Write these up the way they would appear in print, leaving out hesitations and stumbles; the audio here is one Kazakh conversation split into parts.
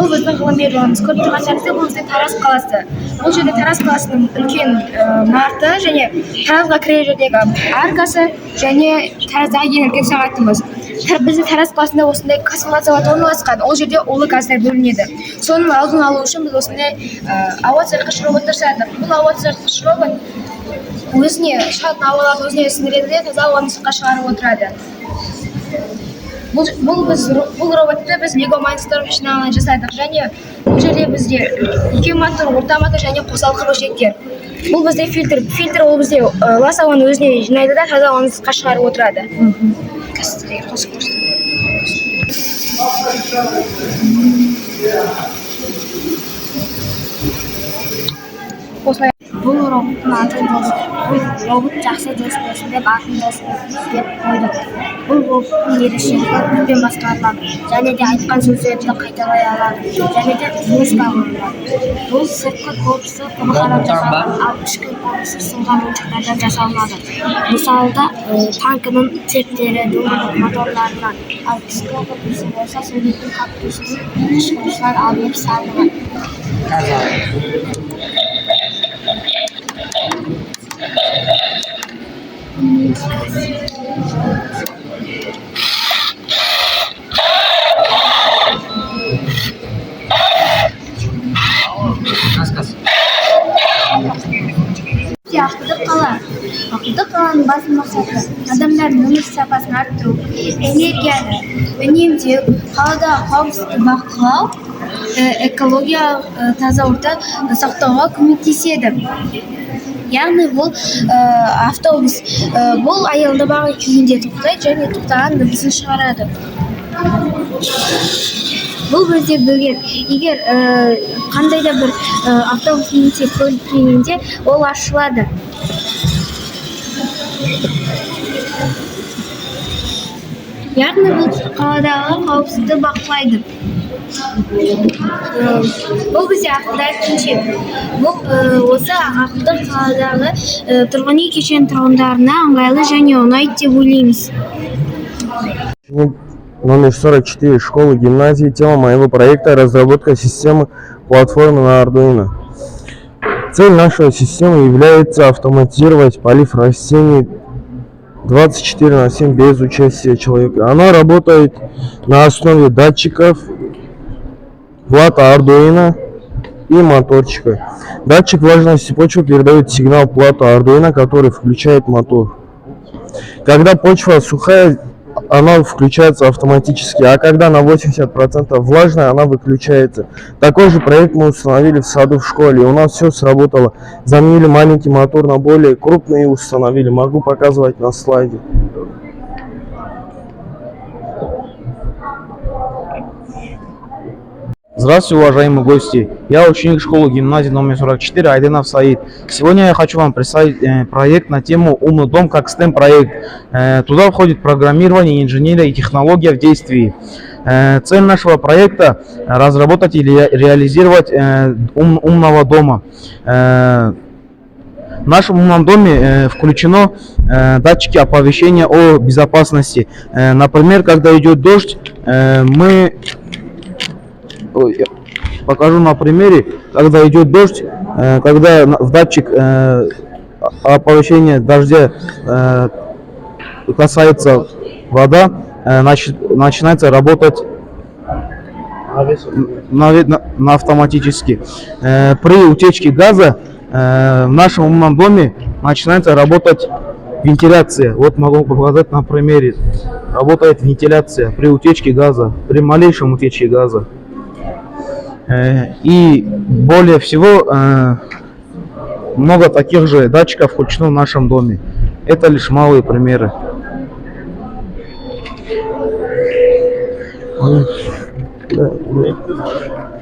бұл біздің ғылыми жолымыз. Көріп тұрған нәрсе бұл біздің Тараз қаласы. Бұл жерде Тараз қаласының үлкен марты және Таразға кірер жердегі аркасы және Тараздағы ең үлкен сағатымыз. Біздің Тараз қаласында осындай космонавт заводы орналасқан. Ол жерде улы газдар бөлінеді. Соның алдын алу үшін біз осындай ауа тазартқыш роботтар жасадық. Бұл ауа тазартқыш робот өзіне шығатын ауаларды өзіне сіңіреді де таза ауаны сыртқа шығарып отырады. Бұл роботты біз Lego Mindstorm жинағынан жасадық және бұл жерде бізде үлкен мотор, орта мотор және қосалқы бөлшектер. Бұл бізде фильтр ол бізде лас ауаны өзіне жинайды да таза ауаны сыртқа шығарып отырады. Бұл роботтың атын робот жақсы дос болсын деп атын дос деп қойдық. Бұл роботтың ерекшелігі көппен басқарылады және де айтқан сөздерді қайталай алады және де жұмысқа орындалады. Бұл сыртқы корпусы құм-қарадан жасалған, ал ішкі корпусы сынған ойыншықтардан жасалынады. Мысалда танкінің цептері, дөңгелек моторларынан, ал ішкі корпусы болса сөйлейтін қаптөстің ышқырушылар алынып салынған. Ақылды қаланың басты мақсаты адамдардың өмір сапасын арттыру, энергияны үнемдеу, қаладағы қауіпсіздікті бақылау, экологиялық таза орта сақтауға көмектеседі. Яғни бұл автобус бұл аялдамаға күйінде тоқтайды және тоқтаған дыбысын шығарады. Бұл бізде бөгет. Егер қандай да бір автобус немесе көлік келгенде ол ашылады. Яғни бұл қаладағы қауіпсіздікті бақылайды. Бұл бізде ақылды әкімшілік. Бұл осы ақылды қаладағы тұрғын үй кешен тұрғындарына ыңғайлы және ұнайды деп ойлаймыз. Номер 44 школы гимназии. Тема моего проекта — разработка системы платформы на Arduino. Цель нашей системы является автоматизировать полив растений 24/7 без участия человека. Она работает на основе датчиков, плата Arduino и моторчика. Датчик влажности почвы передает сигнал плату Arduino, который включает мотор. Когда почва сухая, она включается автоматически, а когда на 80% влажная, она выключается. Такой же проект мы установили в саду в школе. У нас все сработало. Заменили маленький мотор на более крупный и установили. Могу показывать на слайде. Здравствуйте, уважаемые гости! Я ученик школы гимназии номер 44 Айденов Саид. Сегодня я хочу вам представить проект на тему «Умный дом как STEM-проект». Туда входит программирование, инженерия и технология в действии. Цель нашего проекта – разработать и реализировать умного дома. В нашем умном доме включено датчики оповещения о безопасности. Например, когда идет дождь, покажу на примере, когда идет дождь, когда в датчик оповещения дождя касается вода, начинается работать на автоматически. При утечке газа в нашем умном доме начинается работать вентиляция. Вот могу показать на примере. Работает вентиляция при утечке газа, при малейшем утечке газа. И более всего много таких же датчиков включено в нашем доме. Это лишь малые примеры.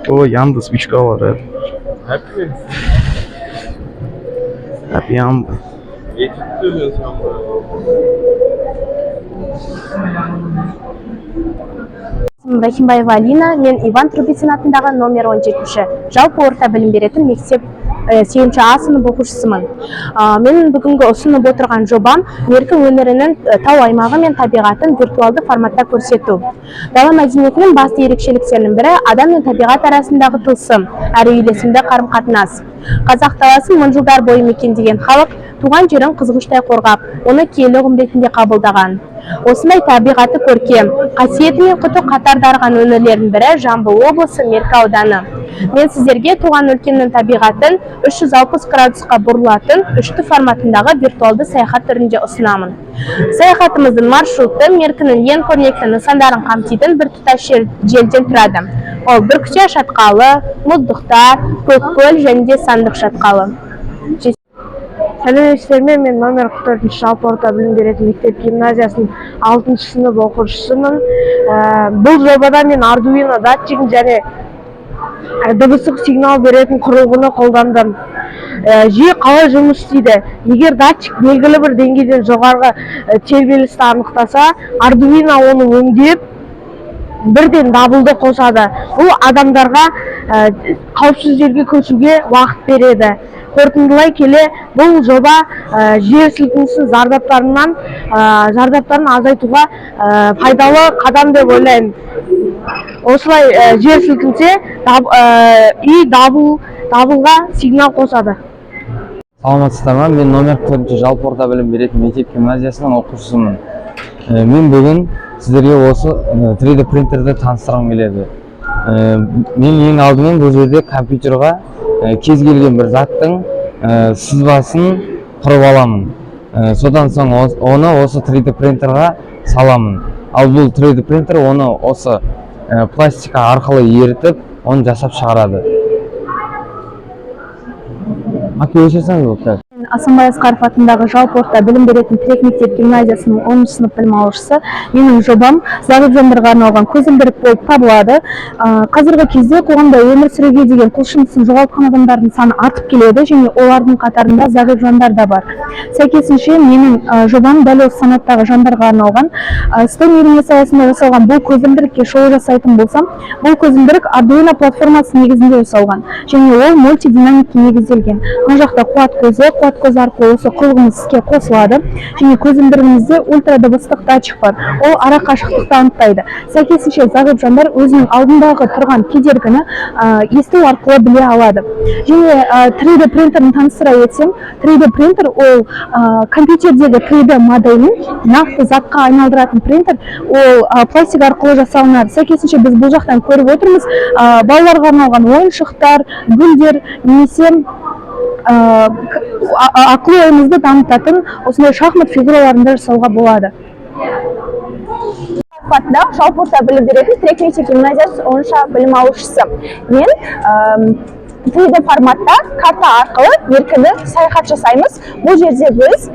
О, Яндекс Вичкова, Happy Yamba. Рахимбаева Алина, мен Иван Трубицин атындағы номер 17-ші жалпы орта білім беретін мектеп сегізінші А сынып оқушысымын. Мен бүгінгі ұсынып отырған жобам меркі өңірінің тау аймағы мен табиғатын виртуалды форматта көрсету. Дала мәдениетінің басты ерекшеліктерінің бірі адам мен табиғат арасындағы тылсым әрі үйлесімді қарым-қатынас. Қазақ даласын мың жылдар бойы мекендеген халық туған жерін қызғыштай қорғап, оны киелі ұғым ретінде қабылдаған. Осындай табиғаты көркем, қасиеті мен құты қатар дарыған өңірлердің бірі Жамбыл облысы Меркі ауданы. Мен сіздерге туған өлкенің табиғатын 360 градусқа бұрылатын үшті форматындағы виртуалды саяхат түрінде ұсынамын. Саяхатымыздың маршруты Меркінің ең көрнекті нысандарын қамтитын бір тұтас желден тұрады. Ол Бүркіте шатқалы, Мұздықтар, Көккөл және де Сандық шатқалы. Сәлеметсіздер ме? Мен номер 44 жалпы орта білім беретін мектеп гимназиясының 6 сынып оқушысымын. Бұл жобада мен Arduino датчигін және дыбыстық сигнал беретін құрылғыны қолдандым. Жүйе қалай жұмыс істейді? Егер датчик белгілі бір деңгейден жоғарғы тербелісті анықтаса, Arduino оны өңдеп бірден дабылды қосады. Бұл адамдарға қауіпсіз жерге көшуге уақыт береді. Қорытындылай келе, бұл жоба жер сілкінісінің зардаптарын азайтуға пайдалы қадам деп ойлаймын. Осылай жер сілкінсе, дабылға сигнал қосады. Саламатсыздар ма? Мен номер 4 жалпы орта білім беретін мектеп гимназиясының оқушысымын. Мен бүгін сіздерге осы 3D принтерді таныстырғым келеді. Мен ең алдымен бұл жерде компьютерға кез келген бір заттың сызбасын құрып аламын. Содан соң оны осы 3D принтерға саламын. Ал бұл 3D принтер оны осы пластика арқылы ерітіп, оны жасап шығарады. Асанбай Асқаров атындағы жалпы орта білім беретін Тірек мектеп гимназиясының 10 сынып білім алушысы. Менің жобам зағип жандарға арналған көзілдірік болып табылады. Қазіргі кезде қоғамда өмір сүруге деген құлшынысын жоғалтқан адамдардың саны артып келеді және олардың қатарында зағип жандар да бар. Сәйкесінше менің жобам дәл осы санаттағы жандарға арналған. STEM үйірмесі аясында жасалған бұл көзілдірікке шоу жасайтын болсам, бұл көзілдірік Arduino платформасы негізінде жасалған және ол мультидинамикке негізделген. Мына жақта қуат көзі арқылы осы құрылғымыз іске қосылады және көзілдірігімізде ультра дыбыстық датчик бар. Ол ара қашықтықты анықтайды. Сәйкесінше зағип жандар өзінің алдындағы тұрған кедергіні есту арқылы біле алады. Және 3D принтерін таныстыра өтсем, 3D принтер ол компьютердегі 3D моделін нақты затқа айналдыратын принтер, ол пластик арқылы жасалынады. Сәйкесінше біз бұл жақтан көріп отырмыз, балаларға арналған ойыншықтар, гүлдер немесе ақыл ойымызды дамытатын осындай шахмат фигураларында жасауға болады. Жалпы орта білім беретін Тірек мектеп гимназиясы 10 білім алушысы. Мен 3D форматта карта арқылы Меркіні саяхат жасаймыз. Бұл жерде біз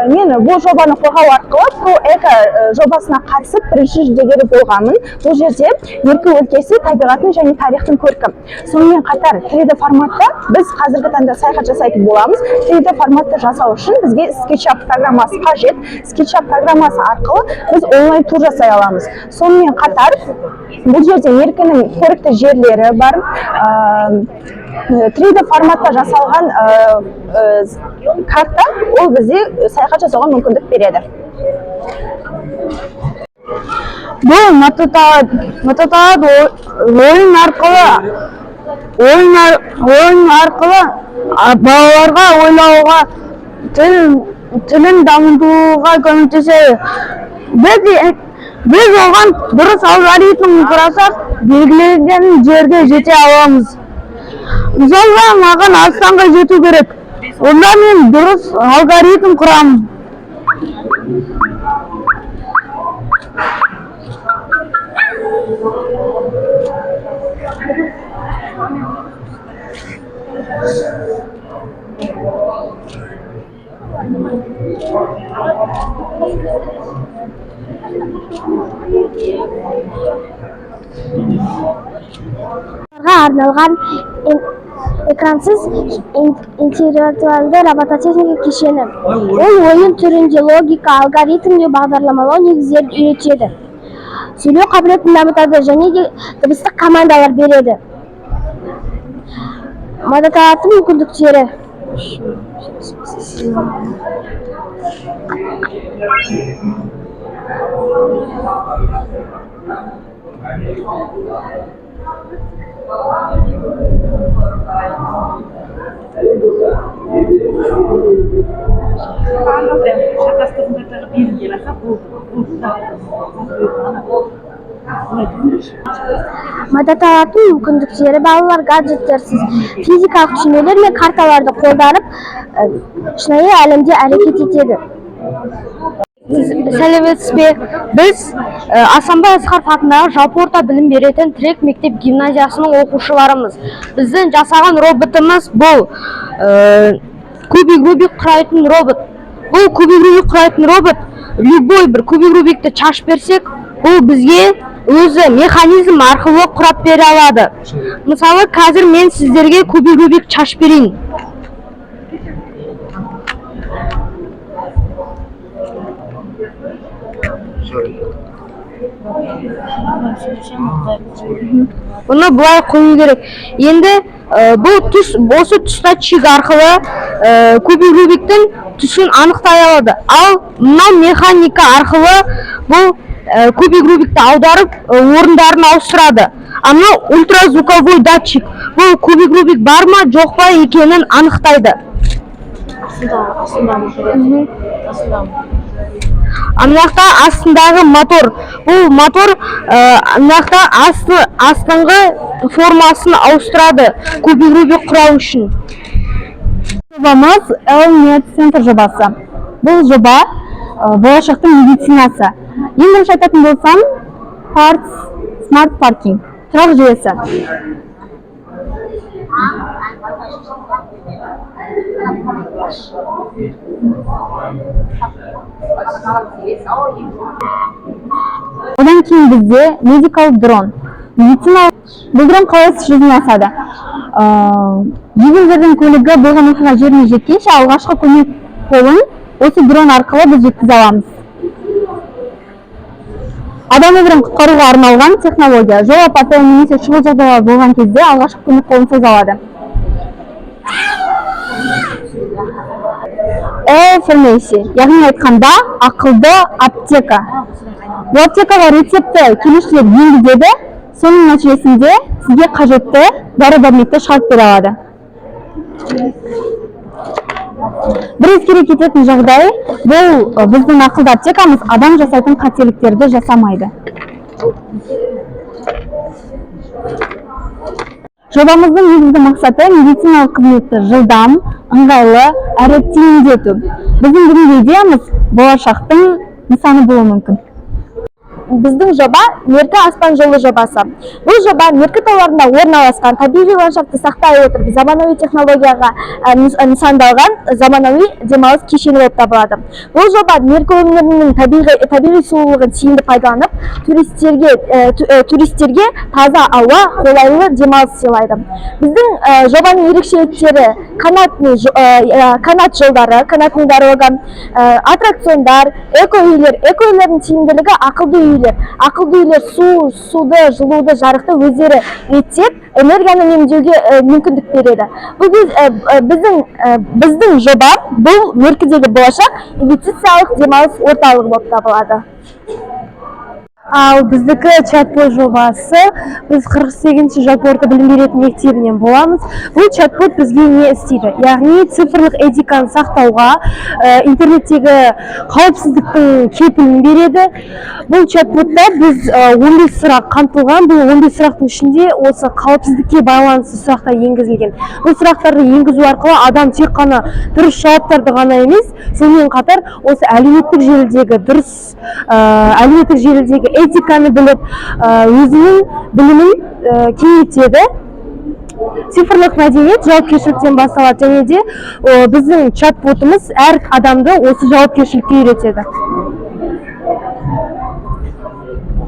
мен бұл жобаны қорғау арқылы ProEco жобасына қатысып бірінші жүлдегері болғанмын. Бұл жерде Меркі өлкесі табиғаттың және тарихтың көркім. Сонымен қатар 3D форматта біз қазіргі таңда саяхат жасайтын боламыз. 3D форматты жасау үшін бізге SketchUp программасы қажет. SketchUp программасы арқылы біз онлайн тур жасай аламыз. Сонымен қатар бұл жерде Меркінің көрікті жерлері бар. 3D форматта жасалған карта ол бізде саяхат жасауға мүмкіндік береді. Бұл мататалады ойын арқылы балаларға ойлауға, тілін дамытуға көмектеседі. Біз оған дұрыс алгоритм құрасақ, белгіленген жерге жете аламыз. Мысалға, маған Астанға жету керек. Онда мен дұрыс алгоритм құрамын. арналған экрансыз интеллектуалды робототехника кешені. Ол ойын түрінде логика, алгоритмге бағдарламалау негіздерін үйретеді. Сөйлеу қабілетін дамытады және де дыбыстық командалар береді. мадаталардың мүмкіндіктері. Мадаталардың мүмкіндіктері балалар гаджеттерсіз физикалық түймелер мен карталарды қолданып шынайы әлемде әрекет етеді. Сәлеметсіз бе? Біз Асанбай Асқаров атындағы жалпы орта білім беретін Тірек мектеп гимназиясының оқушыларымыз. Біздің жасаған роботымыз бұл кубик Рубик құрайтын робот. Бұл кубик Рубик құрайтын робот любой бір кубик Рубикті шашып берсек, бұл бізге өзі механизм арқылы құрап бере алады. Мысалы, қазір мен сіздерге кубик Рубик шашып берейін. Бұны бұлай қою керек. Енді бұл түс, осы түс датчигі арқылы кубик Рубиктің түсін анықтай алады. Ал мынау механика арқылы бұл кубик Рубикті аударып орындарын ауыстырады. Мынау ультразвуковой датчик. Бұл кубик Рубик бар ма, жоқ па екенін анықтайды. Анақта астындағы мотор. Бұл мотор анақта астыңғы формасын ауыстырады кубик Рубик құрау үшін. Жобамыз L-Med-Center жобасы. Бұл жоба болашақтың медицинасы. Ең бірінші айтатын болсам, Smart Parking, тұрақ жүйесі. Одан кейін бізде Medical Drone. Медициналық бұл дрон қалай жүзеге асады? Жедел-жәрдем көлігі болған оқиға жеріне жеткенше алғашқы көмек қолын осы дрон арқылы біз жеткізе аламыз. Адам өмірін құтқаруға арналған технология. Жол апаты немесе шұғыл жағдайлар болған кезде алғашқы көмек қолын соза алады. E-фармация, яғни айтқанда ақылды аптека. Бұл аптекаға рецепті келушілер енгізеді, соның нәтижесінде сізге қажетті дәрі-дәрмекті шығарып бере алады. Бір ескере кететін жағдай, бұл біздің ақылды аптекамыз адам жасайтын қателіктерді жасамайды. Жобамыздың негізгі мақсаты медициналық қызметті жылдам, ыңғайлы әрі тиімді ету. Біздің бүгінгі идеямыз болашақтың нысаны болуы мүмкін. Біздің жоба Меркі аспан жолы жобасы. Бұл жоба Меркі тауларында орналасқан табиғи ландшафтты сақтай отырып, заманауи технологияға нысандалған заманауи демалыс кешені болып табылады. Бұл жоба Меркі өңірінің табиғи сұлулығын тиімді пайдаланып, туристерге таза ауа, қолайлы демалыс сыйлайды. Біздің жобаның ерекшеліктері канат жолдары, канатный дорога, аттракциондар, эко-үйлердің тиімділігі ақылды үйлер. Ақылды үйлер суды, жылуды, жарықты өздері реттеп, энергияны үнемдеуге мүмкіндік береді. Біздің жоба бұл Меркідегі болашақ инвестициялық демалыс орталығы болып табылады. Ал біздікі чатбот жобасы, біз 48-ші жалпы орта білім беретін мектебінен боламыз. Бұл чатбот бізге не істейді? Яғни цифрлық этиканы сақтауға, интернеттегі қауіпсіздіктің кепілін береді. Бұл чатботта біз 15 сұрақ қамтылған, бұл 15 сұрақтың ішінде осы қауіпсіздікке байланысты сұрақтар енгізілген. Бұл сұрақтарды енгізу арқылы адам тек қана дұрыс жауаптарды ғана емес, сонымен қатар осы әлеуметтік желідегі этиканы біліп, өзінің білімін кеңейтеді. Цифрлық мәдениет жауапкершіліктен басталады, және де біздің чат-ботымыз әр адамды осы жауапкершілікке үйретеді.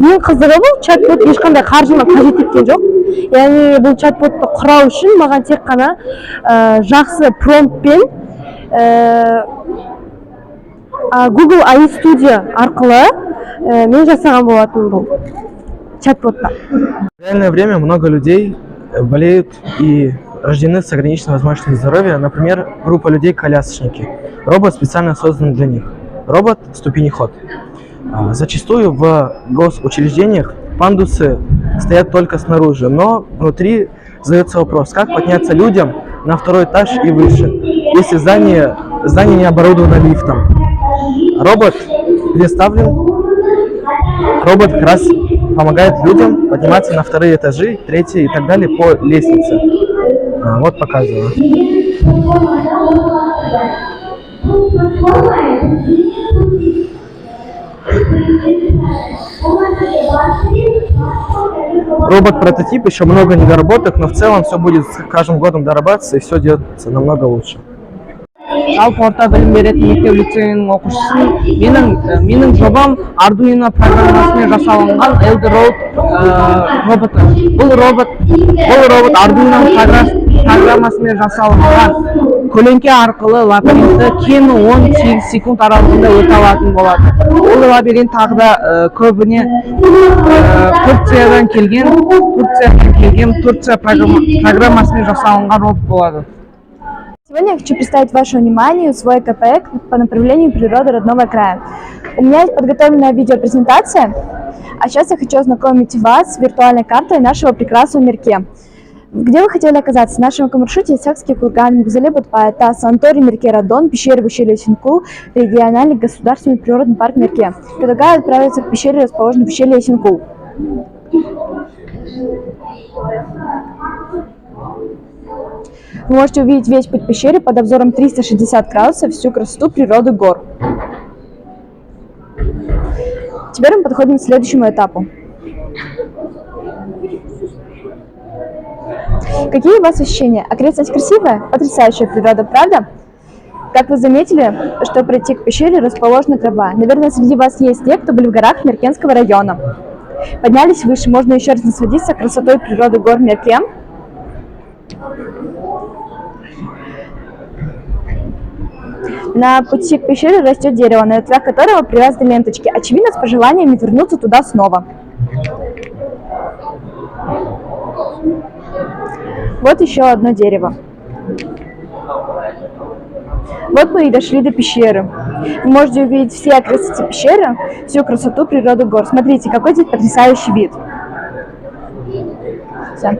Ең қызығы бұл чат-бот ешқандай қаржыны қажет еткен жоқ. Яғни бұл чат-ботты құрау үшін маған тек қана жақсы промптпен Google AI Studio арқылы мен жасаған болатын бұл чат-ботта. В реальное время много людей болеют и рождены с ограниченной возможностью здоровья, например, группа людей-колясочники. Робот специально создан для них. Робот – ступенеход. Зачастую в госучреждениях пандусы стоят только снаружи, но внутри задается вопрос, как подняться людям на второй этаж и выше, если здание не оборудовано лифтом. Робот представлен, робот как раз помогает людям подниматься на вторые этажи, третьи и так далее по лестнице. Вот показываю. Робот-прототип, еще много недоработок, но в целом все будет с каждым годом дорабатываться и все делается намного лучше. Жалпы орта білім беретін мектеп лицейінің оқушысын менің жобам Arduino программасымен жасалынған Eldorod роботы. Бұл робот Arduino программасымен жасалынған көлеңке арқылы лабиринтті кемі 18 секунд аралығында өте алатын болады. Ол лабиринт тағы да көбіне Турциядан келген Турция программасымен жасалынған робот болады. Сегодня я хочу представить вашему вниманию свой проект по направлению природы родного края. У меня есть подготовленная видеопрезентация, а сейчас я хочу ознакомить вас с виртуальной картой нашего прекрасного Мерке. Где вы хотели оказаться? В нашем маршруте Исакский курган, Мгзале Бутпай, Тас, Антори, Мерке, Радон, пещеры в ущелье Синку, региональный государственный природный парк Мерке. Предлагаю отправиться к пещере, расположенной в ущелье Синку. Вы можете увидеть весь путь пещеры под обзором 360 градусов, всю красоту природы гор. Теперь мы подходим к следующему этапу. Какие у вас ощущения? Окрестность красивая? Потрясающая природа, правда? Как вы заметили, что пройти к пещере расположена тропа. Наверное, среди вас есть те, кто были в горах Меркенского района. Поднялись выше, можно еще раз насладиться красотой природы гор Мерке. На пути к пещере растет дерево, на ветвях которого привязаны ленточки, очевидно, с пожеланиями вернуться туда снова. Вот еще одно дерево. Вот мы и дошли до пещеры. Вы можете увидеть все окрестности пещеры, всю красоту природы гор. Смотрите, какой здесь потрясающий вид. Все.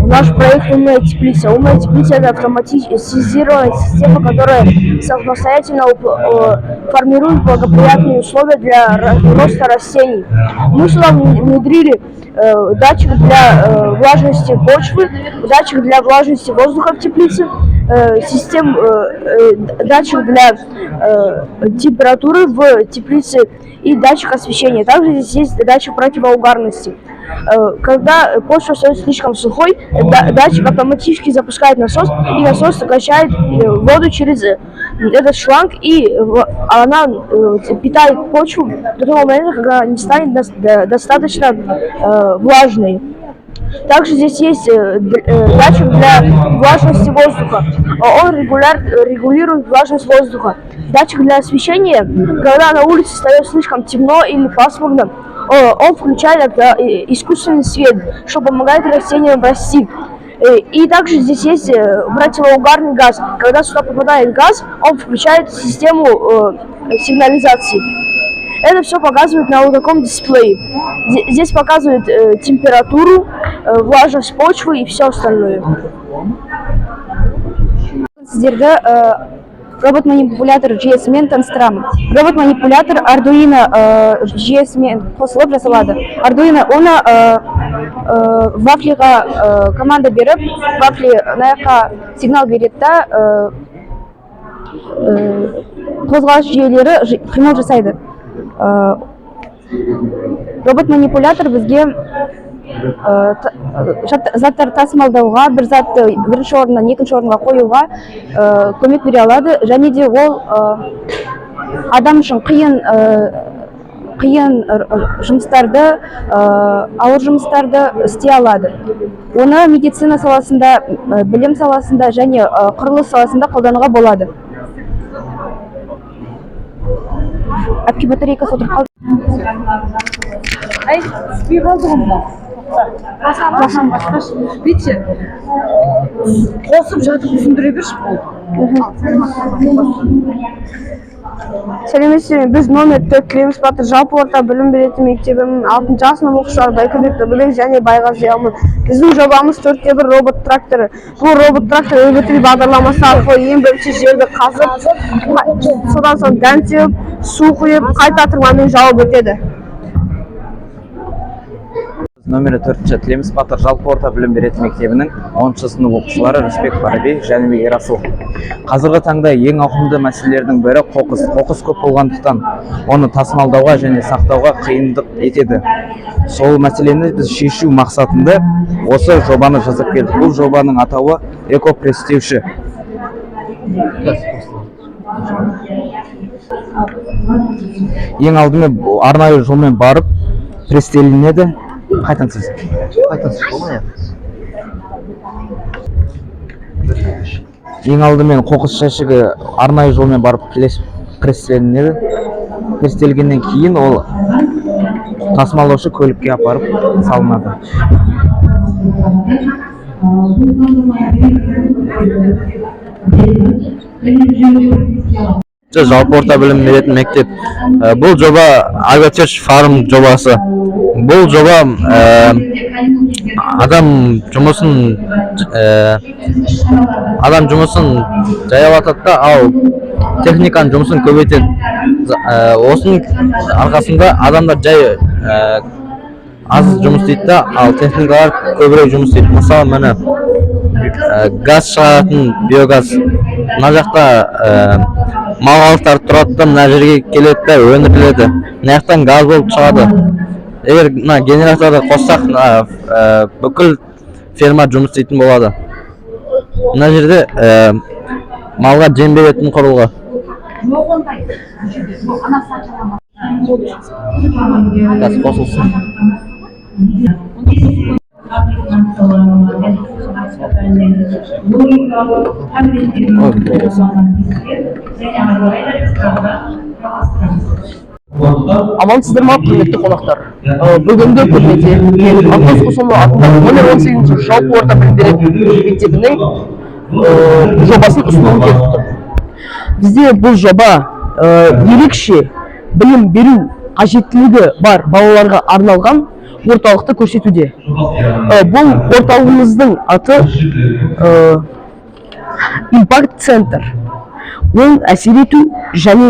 Наш проект «Умная теплица». Умная теплица – это автоматизированная система, которая самостоятельно формирует благоприятные условия для роста растений. Мы сюда внедрили датчик для влажности почвы, датчик для влажности воздуха в теплице, датчик для температуры в теплице и датчик освещения. Также здесь есть датчик противоугарности. Когда почва становится слишком сухой, датчик автоматически запускает насос, и насос качает воду через этот шланг, и она питает почву до того момента, когда она не станет достаточно влажной. Также здесь есть датчик для влажности воздуха. Он регулирует влажность воздуха. Датчик для освещения, когда на улице становится слишком темно или пасмурно, он включает искусственный свет, что помогает растениям расти. И также здесь есть противоугарный газ. Когда сюда попадает газ, он включает систему сигнализации. Это все показывает на вот таком дисплее. Здесь показывает температуру, влажность почвы и все остальное. Робот-манипулятор жүйесімен таныстырамын. Робот-манипулятор Arduino жүйесімен қосылып жасалады. Arduino оны вафлиға команда беріп, вафли наяққа сигнал береді да, қозғалыс жүйелері қимыл жасайды. Робот-манипулятор бізге заттар тасымалдауға, бір затты бірінші орыннан екінші орынға қоюға көмек бере алады, және де ол адам үшін қиын жұмыстарды, ауыр жұмыстарды істей алады. Оны медицина саласында, білім саласында және құрылыс саласында қолдануға болады. Әпке батарейкасы отырып қалды. басқан басқашы бүйтсе қосып жатып түсіндіре берші сәлеметсіздер ме? Біз номер 4 Клемис Батыр жалпы орта білім беретін мектебінің 6 сынып оқушылары Байкөбек Білек және Байғазы Алмын. Біздің жобамыз 4-те 1 робот тракторы. Бұл робот трактор ÖGТ бағдарламасы арқылы ең бірінші жерді қазып, содан соң дән сеуіп, су құйып, қайта тырмамен жауып өтеді. Номері 4-ші Клемис Батыр жалпы орта білім беретін мектебінің 10-шы сынып оқушылары Рүспек Барабек, Жәнібек Ерасыл. Қазіргі таңда ең ауқымды мәселелердің бірі қоқыс. Қоқыс көп болғандықтан оны тасымалдауға және сақтауға қиындық етеді. Сол мәселені біз шешу мақсатында осы жобаны жазып келдік. Бұл жобаның атауы экопрестеуші. Ең алдымен арнайы жолмен барып престеленеді. Қайтансыз. Ең алдымен қоқыс жәшігі арнайы жолмен барып престеленеді. Престелгеннен кейін ол тасымалдаушы көлікке апарып салынады. Жалпы орта білім беретін мектеп. Бұл жоба Агротех фарм жобасы. Бұл жоба адам жұмысын жаяулатады да, ал техниканың жұмысын көбейтеді. Осының арқасында адамдар жай аз жұмыс істейді да, ал техникалар көбірек жұмыс істейді. Мысалы, міне газ шығаратын биогаз. Мына жақта мал қалдықтары тұрады да, мына жерге келеді де өндіріледі. Мына жақтан газ болып шығады. Егер мына генераторды қоссақ, бүкіл ферма жұмыс істейтін болады. Мына жерде малға жем беретін құрылғы. Газ қосылсын. Амансыздар ма, құрметті қонақтар. Бүгінгі көрмеде мен Ақтөс Қосымов атындағы номер 18-ші жалпы орта білім беретін мектебінің жобасын ұсынуым келіп тұр. Бізде бұл жоба ерекше білім беру қажеттілігі бар балаларға арналған орталықты көрсетуде. Бұл орталығымыздың аты Impact Center. Ол әсер ету және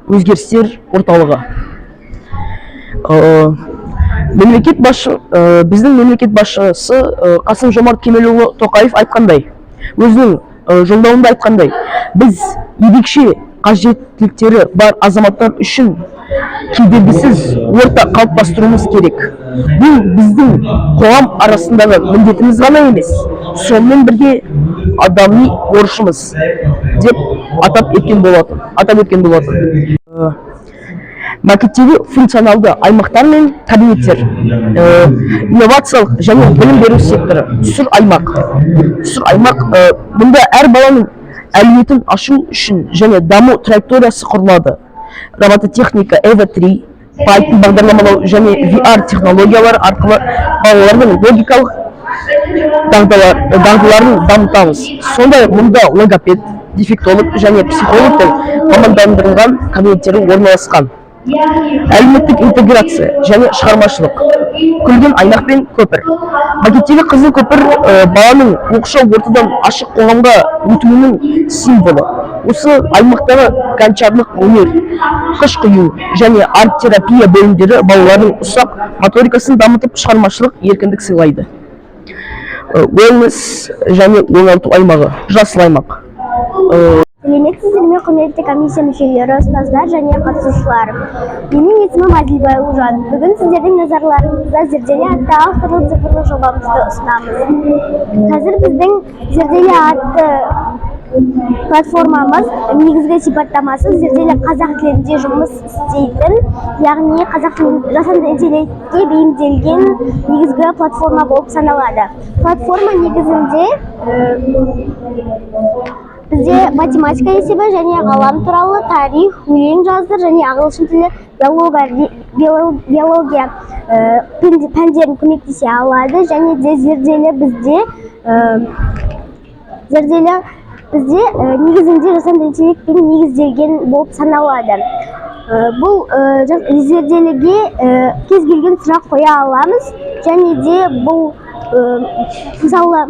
өзгерістер орталығы. Біздің мемлекет басшысы Қасым-Жомарт Кемелұлы Тоқаев айтқандай, өзінің жолдауында айтқандай, біз ерекше қажеттіліктері бар азаматтар үшін кедергісіз орта қалыптастыруымыз керек. Бұл біздің қоғам арасындағы міндетіміз ғана емес, сонымен бірге адами борышымыз деп атап өткен болатын. Макеттегі функционалды аймақтар мен кабинеттер, инновациялық және білім беру секторы, сүр аймақ, бұнда әр баланың әлеуетін ашу үшін және даму траекториясы құрылады. Робототехника, EVA3, Python бағдарламалау және VR технологиялар арқылы балалардың логикалық дағдыларын дамытамыз. Сондай мұнда логопед, дефектолог және психологтың мамандандырылған кабинеттері орналасқан. Әлеуметтік интеграция және шығармашылық, күлген аймақ пен көпір. Макеттегі қызыл көпір баланың оқшау ортадан ашық қоғамға өтуінің символы. Осы аймақтағы гончарлық өнер, қыш құю және арт-терапия бөлімдері балалардың ұсақ моторикасын дамытып шығармашылық еркіндік сыйлайды. Wellness және оңалту аймағы, жасыл аймақ. Сәлеметсіздер ме, құрметті комиссия мүшелері, ұстаздар және қатысушылар. Менің есімім Әділбай Ұлжан. Бүгін сіздердің назарларыңызда Зерделі атты авторлық цифрлы жобамызды ұсынамыз. Қазір біздің Зерделі атты платформамыз негізгі сипаттамасы Зерделі қазақ тілінде жұмыс істейтін, яғни қазақ тілін жасанды интеллектке бейімделген негізгі платформа болып саналады. Платформа негізінде бізде математика есебі және ғалам туралы тарих, өлең жазды және ағылшын тілі, биология пәндерін көмектесе алады. Және де зерделі бізде негізінде жасанды интеллектпен негізделген болып саналады. Бұл зерделіге кез келген сұрақ қоя аламыз, және де бұл мысалы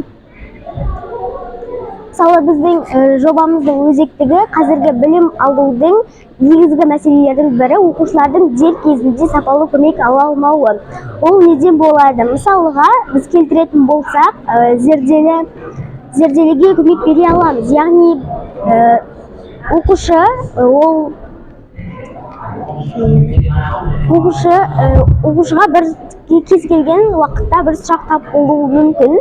біздің жобамыздың өзектігі қазіргі білім алудың негізгі мәселелердің бірі оқушылардың дер кезінде сапалы көмек ала алмауы. Ол неден болады? Мысалға, біз келтіретін болсақ, зерделіге көмек бере аламыз. Яғни оқушыға бір кез келген уақытта бір сұрақ тап болуы мүмкін,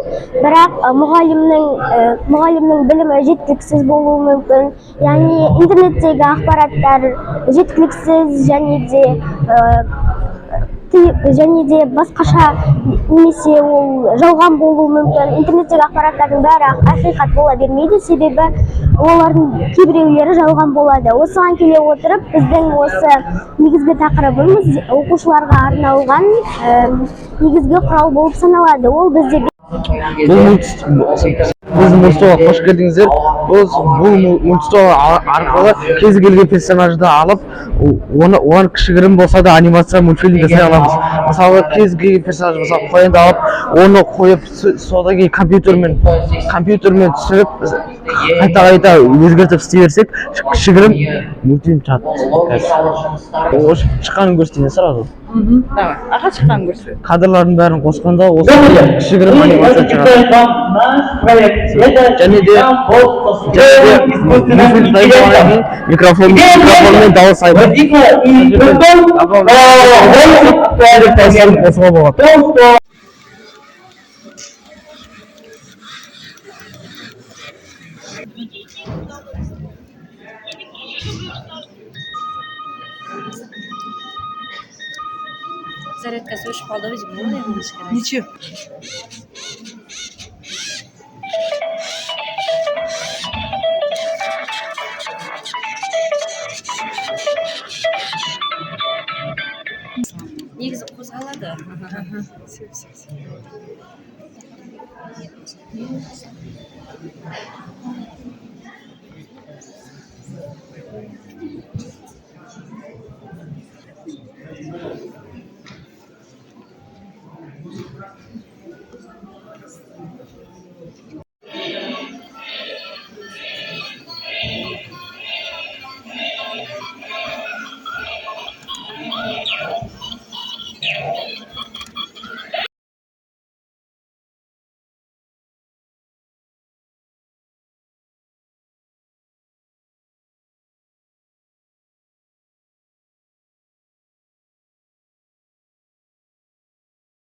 бірақ мұғалімнің білімі жеткіліксіз болуы мүмкін. Яғни интернеттегі ақпараттар жеткіліксіз және де басқаша, немесе ол жалған болуы мүмкін. Интернеттегі ақпараттардың бәрі ақиқат бола бермейді, себебі олардың кейбіреулері жалған болады. Осыған келе отырып, біздің осы негізгі тақырыбымыз оқушыларға арналған негізгі құрал болып саналады. Ол бізде Біздің мультстоға қош келдіңіздер. Біз бұл мультстоға арқылы кез келген персонажды алып, оған кішігірім болса да анимация мультфильм жасай аламыз. Мысалы, кез келген персонаж мысалы қоянды алып, оны қойып, содан кейін компьютермен түсіріп, қайта өзгертіп істей берсек, кішігірім мультфильм шығады. Шыққанын көрсетейін сразу. Давай, аға шыққанын көрсет. Кадрлардың бәрін қосқанда осы кішігірім анимация шығады. Және де микрофонмен дауыс айтып қосуға болады. Зарядка слышишь, подавить было немножко. Ничего. Негізі қозғалады.